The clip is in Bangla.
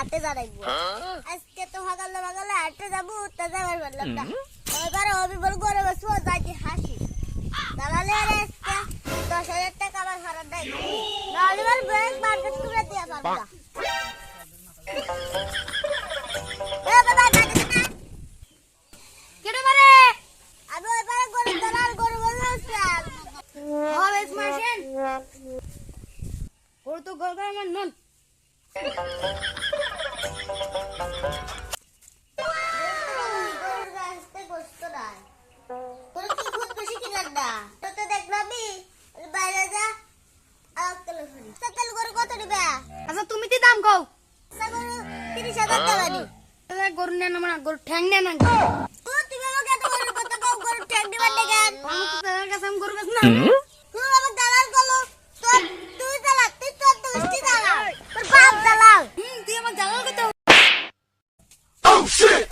হাতে দাঁড়াইবো আজকে তো সকালে সকালে হাঁটতে যাবো তা যাবার বললাম না এবার আমি বল গরু বসবো যাইতে হাসি দালালে আরে আজকে 10,000 টাকা আমার ভাড়া দেয় নাহলে বল ব্যাংক মার্কেট করে দিয়া পারবা এ বাবা গাড়ি না কেডে মারে আমি এবারে গরু দালাল গরু বলছি হবে মাসেন ওর তো গরু আমার নন আচ্ছা তুমি কি দাম কও গরু নেন আমার গরু ঠ্যাং নেন তুমি আমাকে এত গরুর কথা কও গরু ঠ্যাং দিবার দেখেন আমার কাছে আমি গরু বেচ না তুই আমার দালাল কলো তুই দালাল তুই তো দুষ্টি দালাল তোর বাপ দালাল তুই আমার দালাল কত Oh shit!